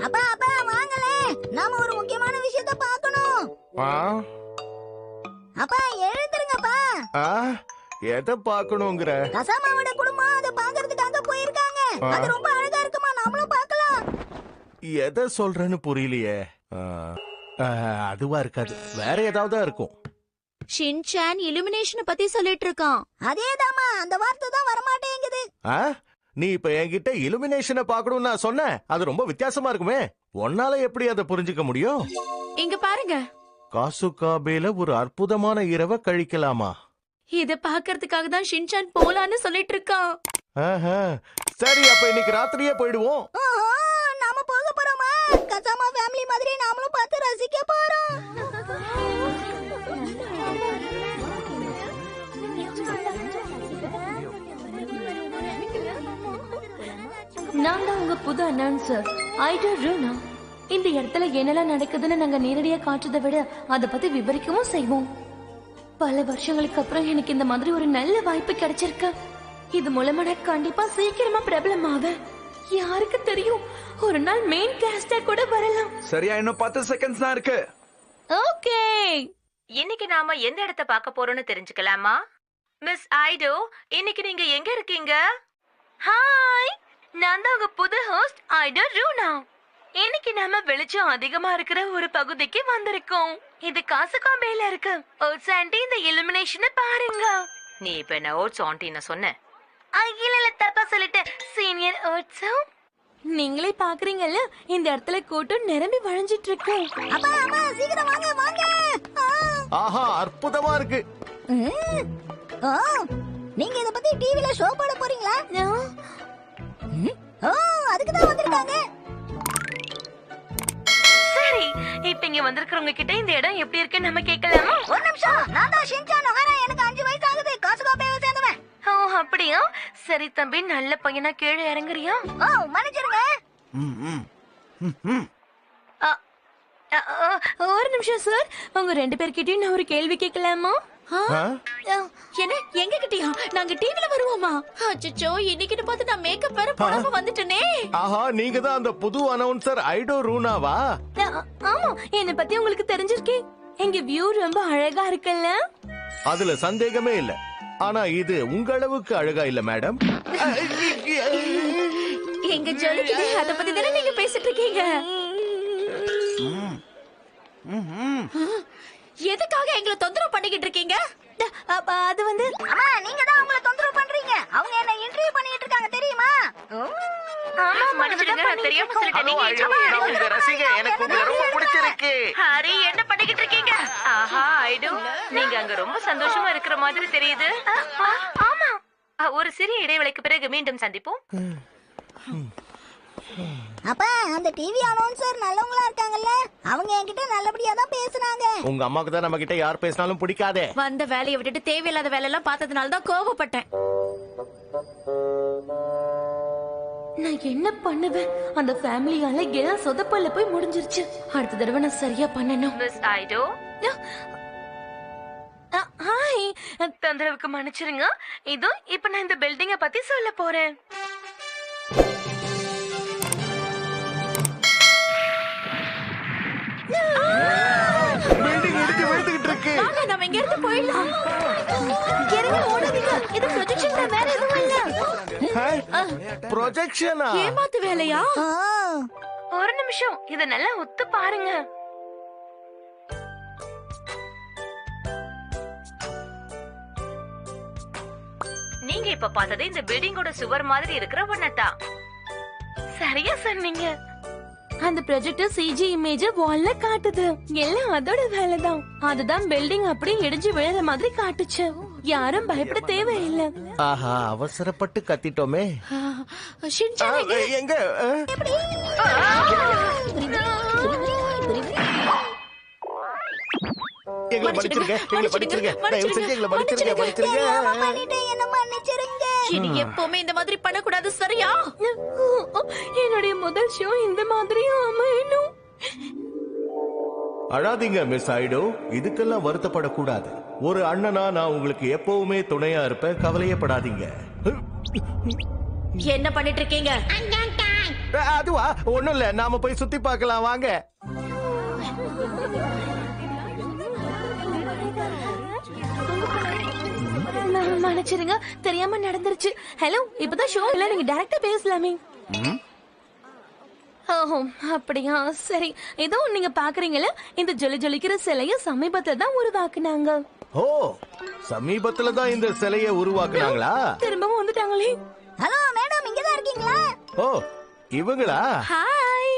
அப்பா அப்பா வாங்களே, நாம ஒரு முக்கியமான விஷயத்தை பார்க்கணும். அப்பா எழுந்திருங்கப்பா. எதை பார்க்கணுங்கிற? கசாமாவோட குடும்பம் அதை பார்க்கறதுக்காக போயிருக்காங்க. அது ரொம்ப அழகா இருக்குமா, நாமளும் பார்க்கலாம். எதை சொல்றேன்னு புரியலையே. அதுவா இருக்காது, வேற ஏதாவது இருக்கும். ஷின்சான் இலுமினேஷன் பத்தி சொல்லிட்டு இருக்கான். அதேதாமா, அந்த வார்த்தை தான் வரமாட்டேங்குது. நீ இப்ப என்கிட்ட இலுமினேஷனை பார்க்கணும்னு நான் சொன்னேன். அது ரொம்ப வித்தியாசமா இருக்குமே. உன்னால எப்படி அதை புரிஞ்சுக்க முடியும்? இங்க பாருங்க, காசுகாபேல ஒரு அற்புதமான இரவை கழிக்கலாமா? இத பாக்குறதுக்காக தான் ஷின்சான் போலான்னு சொல்லிட்டு இருக்கான். சரி, அப்ப இன்னைக்கு ராத்திரியே போயிடுவோம். நாம போக போறோமா? கசாமா ஃபேமிலி மாதிரி நாமளும் பார்த்து ரசிக்க போறோம். நான் தான் உங்க புது அனௌன்சர் ஐடோ ரூனா. இந்த இடத்துல என்னெல்லாம் நடக்குதுன்னு நாங்க நேரடியா காட்டுறதை விட அதை பத்தி விவரிக்கவும் செய்வோம். பல வருஷங்களுக்கு அப்புறம் எனக்கு இந்த மாதிரி ஒரு நல்ல வாய்ப்பு கிடைச்சிருக்கு. இது மூலமா நான் கண்டிப்பா சீக்கிரமா பிரபலம் ஆவேன். யாருக்கு தெரியும், ஒரு நாள் மெயின் கேஸ்டர் கூட வரலாம். சரியா, இன்னும் 10 செகண்ட்ஸ் தான் இருக்கு. ஓகே, இன்னைக்கு நாம எந்த இடத்தை பார்க்க போறோம்னு தெரிஞ்சுக்கலாமா? மிஸ் ஐடோ, இன்னைக்கு நீங்க எங்க இருக்கீங்க? ஹாய், நான் தான் உங்க புது ஹோஸ்ட் ஐடோ ரூனா. இன்னைக்கு நாம வெளிச்சம் அதிகமா இருக்கிற ஒரு பகுதிக்கு வந்திருக்கோம். இது காசுகாபேல இருக்கு. ஓட்ஸ் ஆண்டி, இந்த இலுமினேஷனை பாருங்க. நீ இப்ப என்ன ஓட்ஸ் ஆண்டின்னு சொன்ன? இல்ல, தப்பா சொல்லிட்டேன். சீனியர் ஓட்ஸும் நீங்களே பாக்குறீங்கல்ல, இந்த இடத்துல கூட்டம் நிரம்பி வழிஞ்சிட்டு இருக்கு. அப்பா அம்மா சீக்கிரம் வாங்க வாங்க. ஆஹா, அற்புதமா இருக்கு. நீங்க இத பத்தி டிவில ஷோ போட போறீங்களா? அதுக்கு தான் வந்திருக்காங்க. சரி, இப்ப இங்க வந்திருக்கிறவங்க கிட்ட இந்த இடம் எப்படி இருக்கு நம்ம கேட்கலாமா? ஒரு நிமிஷம், நான் தான் ஷின்சான் நோஹரா. எனக்கு 5 வயசு ஆகுது. காசுகாபேவை சேர்ந்தவன். ஓ அப்படியா? சரி தம்பி, நல்ல பையனா கீழே இறங்குறியா? மன்னிச்சிருங்க. ஒரு நிமிஷம் சார், உங்க 2 பேர்கிட்டயும் நான் ஒரு கேள்வி கேட்கலாமா? என்ன எங்க கிட்டயா? நாங்க டிவில வருவோமா? அச்சச்சோ, இன்னைக்கு பார்த்து நான் மேக்கப் வேற போடாம வந்துட்டேனே. ஆஹா, நீங்க தான் அந்த புது அனௌன்சர் ஐடோ ரூனாவா? ஆமா, என்ன பத்தி உங்களுக்கு தெரிஞ்சிருக்கே. எங்க வியூ ரொம்ப அழகா இருக்குல்ல? அதுல சந்தேகமே இல்ல. ஆனா இது உங்க அளவுக்கு அழகா இல்ல மேடம். எங்க ஜொலிக்குது, அத பத்தி தானே நீங்க பேசிட்டு இருக்கீங்க. எதுக்காக எங்களை தொந்தரவு பண்ணிக்கிட்டு இருக்கீங்க? அது வந்து அம்மா, நீங்க தான் அவங்கள தொந்தரவு பண்றீங்க. அவங்க என்ன இன்டர்வியூ பண்ணிட்டு இருக்காங்க தெரியுமா? ஆமா, மன்னிச்சிடுங்க, நான் தெரியாம சொல்லிட்டேன். உங்க ரசிகை, எனக்கு உங்களை ரொம்ப பிடிச்சிருக்கு. ஹரி, என்ன பண்ணிக்கிட்டு இருக்கீங்க? ஆஹா ஐடோ, நீங்க அங்க ரொம்ப சந்தோஷமா இருக்கிற மாதிரி தெரியுது. ஆமா, ஒரு சிறிய இடைவேளைக்கு பிறகு மீண்டும் சந்திப்போம். அப்பா, அந்த டிவி அனௌன்சர் நல்லவங்களா இருக்காங்கல்ல, அவங்க என்கிட்ட நல்லபடியா தான் பேசுறாங்க. உங்க அம்மாக்கு தான் நம்ம கிட்ட யார் பேசினாலும் பிடிக்காதே. வந்த வேலையை விட்டுட்டு தேவையில்லாத வேலை எல்லாம் பார்த்ததுனால தான் கோவப்பட்டேன். நான் என்ன பண்ணுவேன்? அந்த ஃபேமிலியால எல்லாம் சொதப்பல்ல போய் முடிஞ்சிருச்சு. அடுத்த தடவை நான் சரியா பண்ணணும். மிஸ் ஐடோ, ஹாய், தொந்தரவுக்கு மன்னிச்சிருங்க. இதோ இப்ப நான் இந்த பில்டிங்க பத்தி சொல்ல போறேன். பில்டிங் இடிச்சு விழுந்துகிட்டு இருக்கு. வாங்க, நாம இங்க இருந்து போயிடலாம். இறங்கி ஓடாதீங்க. இது ப்ரொஜெக்ஷன் தான், வேற எதுவும் இல்ல. ப்ரொஜெக்ஷனா? ஏமாத்து வேலையா? ஒரு நிமிஷம், இத நல்லா ஒத்து பாருங்க. நீங்க இப்ப பார்த்தது இந்த பில்டிங்கோட சுவர் மாதிரி இருக்கிற ஒன்னதான். சரியா சொன்னீங்க. அந்த ப்ரொஜெக்டர் சிஜி இமேஜ் வால்ல காட்டுது. எல்லாம் அதோட வேலைதான். அதுதான் பில்டிங் அப்படியே இடிஞ்சு விழுற மாதிரி காட்டுச்சு. யாரும் பயப்பட தேவையில்லை. ஆஹா, அவசரப்பட்டு கத்திட்டோமே. ஷின்சான் எங்க? எங்களை மன்னிச்சிருங்க, எங்களை மன்னிச்சிருங்க. தயவு செஞ்சு எங்களை மன்னிச்சிருங்க, மன்னிச்சிருங்க. என்ன மன்னிச்சிருங்க. இனி எப்பவுமே இந்த மாதிரி பண்ணக்கூடாது, சரியா? என்னுடைய முதல் ஷோ இந்த மாதிரியும் அமையணும். அழாதீங்க மிஸ் ஐடோ, இதுக்கெல்லாம் வருத்தப்படக்கூடாது. ஒரு அண்ணனா நான் உங்களுக்கு எப்பவுமே துணையா இருப்பேன், கவலையப்படாதீங்க. என்ன பண்ணிட்டு இருக்கீங்க? அதுவா ஒண்ணும் இல்ல, நாம போய் சுத்தி பார்க்கலாம் வாங்க. மன்னிச்சிருங்க, தெரியாம நடந்துருச்சு. ஹலோ, இப்பதான் ஷோ இல்ல, நீங்க டைரக்டா பேசலாமே. ஓஹோ, அப்படியா? சரி, ஏதோ நீங்க பாக்குறீங்கல்ல, இந்த ஜொலி ஜொலிக்கிற சிலைய சமீபத்துல தான் உருவாக்குனாங்க. ஓ, சமீபத்துல தான் இந்த சிலையை உருவாக்குனாங்களா? திரும்பவும் வந்துட்டாங்களே. ஹலோ மேடம், இங்கதான் இருக்கீங்களா? ஓ, இவங்களா? ஹாய்,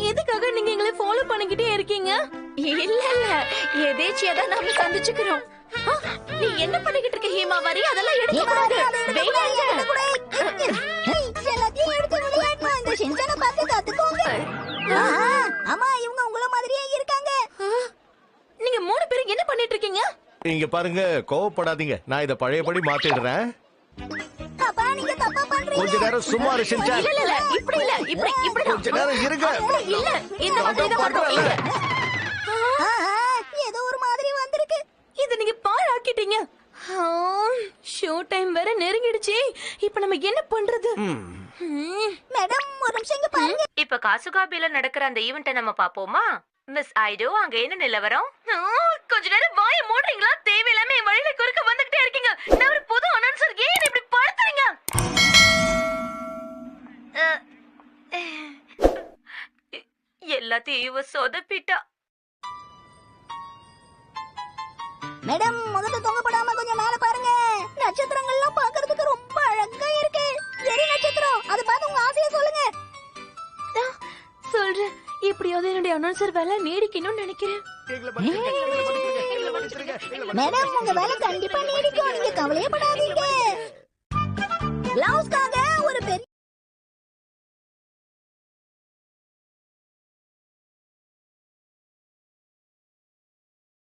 எதுக்காக நீங்க எங்களை ஃபாலோ பண்ணிக்கிட்டே இருக்கீங்க? இல்ல இல்ல, எதேச்சியா தான் நாம சந்திச்சுக்கிறோம். நீ என்ன பண்ணிக்கிட்டு இருக்க ஹீமா? வரி அதெல்லாம் எடுக்க கூடாது. வேணாங்க. எல்லாத்தையும் எடுத்து விளையாடணும். இந்த ஷின்சானை பார்த்து கத்துக்கோங்க. ஆமா, இவங்க உங்கள மாதிரியே இருக்காங்க. நீங்க 3 பேரும் என்ன பண்ணிட்டு இருக்கீங்க? இங்க பாருங்க, கோவப்படாதீங்க, நான் இத பழையபடி மாத்திடுறேன். அப்பா, நீங்க தப்பா பண்றீங்க. கொஞ்ச நேரம் சும்மா இரு ஷின்சான். இல்ல இல்ல, இப்படி இல்ல, இப்படி கொஞ்ச நேரம் இருங்க. இல்ல, இந்த மாதிரி தான் பண்றேன்ல. ஏதோ ஒரு மாதிரி வந்திருக்கு. இத நீங்க பாழாக்கிட்டீங்க. ஷோ டைம் வேற நெருங்கிடுச்சு. இப்ப நம்ம என்ன பண்றது? மேடம், ஒரு நிமிஷம் இங்க பாருங்க. இப்ப காசுகாபில நடக்கிற அந்த ஈவெண்ட்டை நம்ம பாப்போமா? மிஸ் ஐடோ, அங்க என்ன நிலவரம்? கொஞ்ச நேரம் வாயை மூடுறீங்களா? தேவையில்லாம என் வழியில குறுக்க வந்துகிட்டே இருக்கீங்க. நான் ஒரு புது அனௌன்சர், ஏன் இப்படி படுத்துறீங்க? எல்லாத்தையும் இவ சொதப்பிட்டா. மேடம், முதல்ல தொங்கப்படாம கொஞ்சம் மேல பாருங்க. நட்சத்திரங்கள்லாம் பார்க்கிறதுக்கு ரொம்ப அழகா இருக்கு. எரி நட்சத்திரம், அதை பார்த்து உங்க ஆசையை சொல்லுங்க. சொல்றேன், எப்படியாவது என்னுடைய அனௌன்சர் வேலை நீடிக்கணும்னு நினைக்கிறேன். மேடம், உங்க வேலை கண்டிப்பா நீடிக்கும். நீங்க கவலையே படாதீங்க. பிளவுஸ்